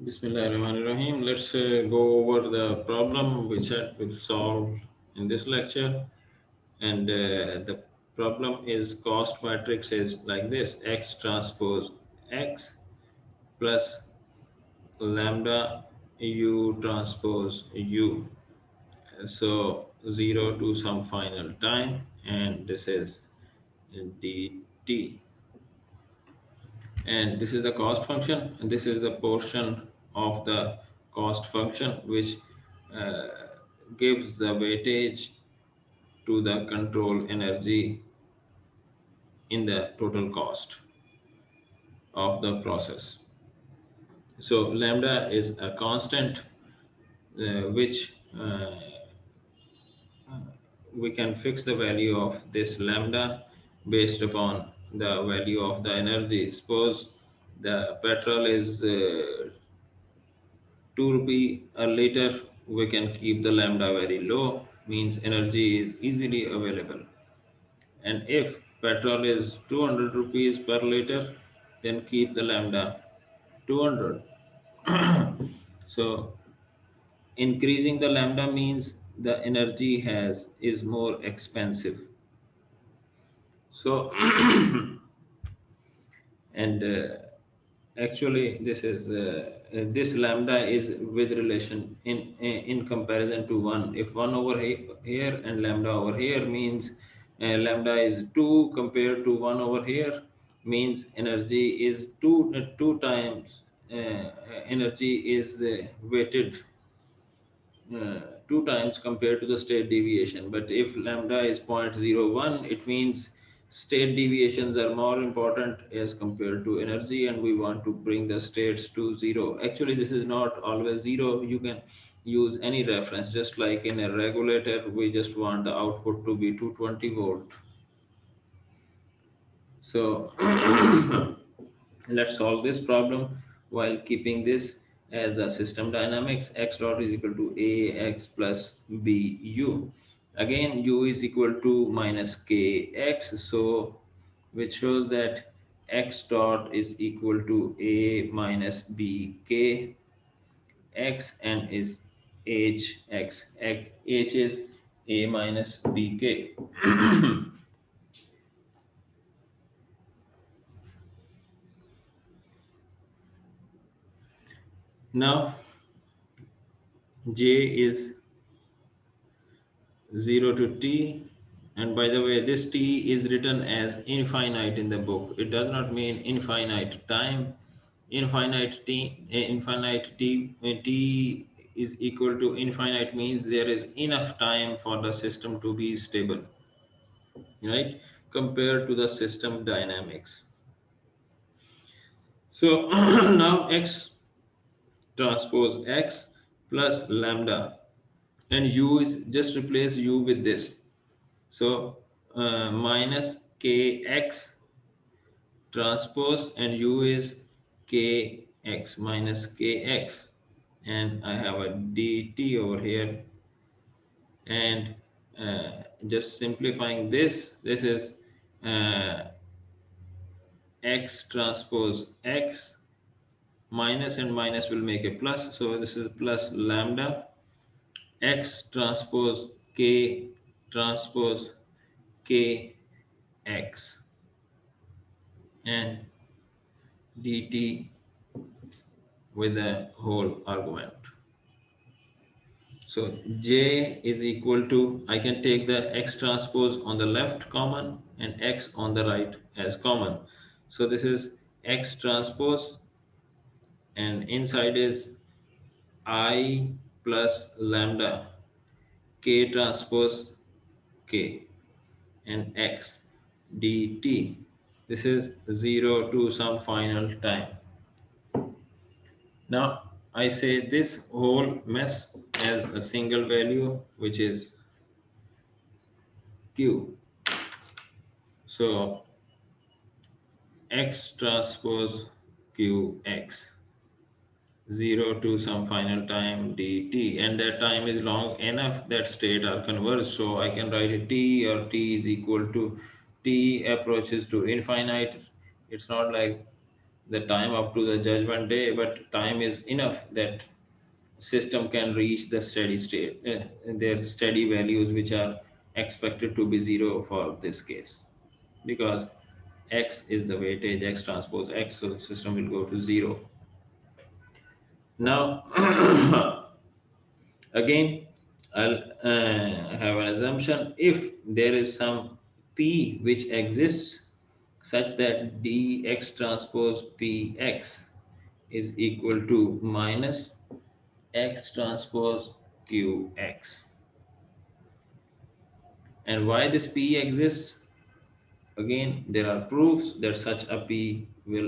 Bismillahirrahmanirrahim. Let's go over the problem which we'll solve in this lecture. And the problem is cost matrix is like this: x transpose x plus lambda u transpose u. So 0 to some final time, and this is dt. And this is the cost function, and this is the portion of the cost function which uh, gives the weightage to the control energy in the total cost of the process. So lambda is a constant which we can fix the value of this lambda based upon the value of the energy. Suppose the petrol is 2 rupee a liter, we can keep the lambda very low, means energy is easily available. And if petrol is 200 rupees per liter, then keep the lambda 200. So increasing the lambda means the energy has is more expensive. So and actually this lambda is with relation in comparison to 1. If 1 over here and lambda over here means lambda is 2 compared to 1 over here, means energy is 2 times energy is weighted 2 times compared to the state deviation. But if lambda is 0.01, it means state deviations are more important as compared to energy, and we want to bring the states to 0. Actually, this is not always 0. You can use any reference, just like in a regulator, we just want the output to be 220 volt. So let's solve this problem while keeping this as the system dynamics. X dot is equal to ax plus bu. Again, u is equal to minus kx, so which shows that x dot is equal to a minus bk x, and is h is a minus bk. Now j is 0 to t, and by the way, this t is written as infinite in the book. It does not mean infinite time. T is equal to infinite means there is enough time for the system to be stable, right, compared to the system dynamics. So now x transpose x plus lambda, and u is just replace u with this. So minus kx transpose, and u is kx minus kx, and I have a dt over here. And just simplifying this is uh, x transpose x, minus and minus will make a plus, so this is plus lambda x transpose k transpose kx, and dt with the whole argument. So j is equal to, I can take the x transpose on the left common and x on the right as common. So this is x transpose, and inside is I plus lambda k transpose k, and x dt. This is 0 to some final time. Now I say this whole mess as a single value, which is q. So x transpose qx, 0 to some final time dt, and that time is long enough that state are converged. So I can write a t, or t is equal to t approaches to infinite. It's not like the time up to the judgment day, but time is enough that system can reach the steady state, their steady values, which are expected to be zero for this case, because x is the weightage x transpose x, so the system will go to zero. Now, again, I'll have an assumption. If there is some p which exists such that dx transpose px is equal to minus x transpose qx. And why this p exists? Again, there are proofs that such a p will